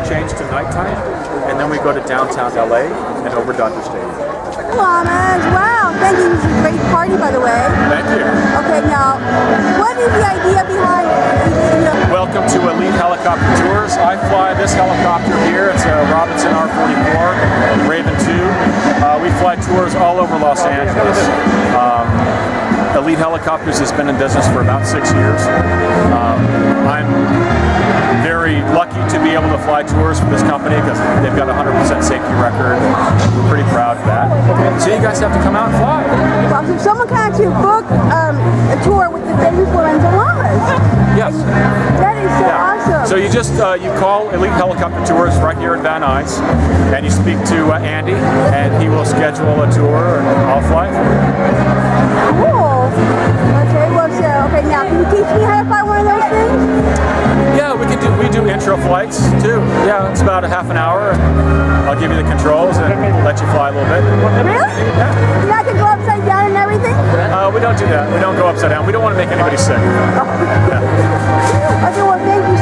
change to nighttime, and then we go to downtown LA and over Dodger Stadium. Lamas, wow, thank you. This is a great party, by the way. Thank you. Okay, now, what is the idea behind Welcome to Elite Helicopter Tours. I fly this helicopter here. It's a Robinson R44 Raven 2. We fly tours all over Los Angeles. Elite Helicopters has been in business for about 6 years. I'm very lucky to be able to fly tours for this company because they've got a 100% safety record. We're pretty proud of that. So you guys have to come out and fly. Well, so someone can actually book a tour with the famous Lorenzo Lamas. Yes. That is so awesome. So you just you call Elite Helicopter Tours right here in Van Nuys, and you speak to Andy, and he will schedule a tour, and I'll fly for you. Cool. Okay, well, so, okay, now can you teach me how to fly one of those things? Yeah, we do intro flights too. Yeah, it's about a half an hour, and I'll give you the controls and let you fly a little bit. Really? Yeah. And I can go upside down and everything? We don't do that. We don't go upside down. We don't want to make anybody sick. Yeah. Okay, well, thank you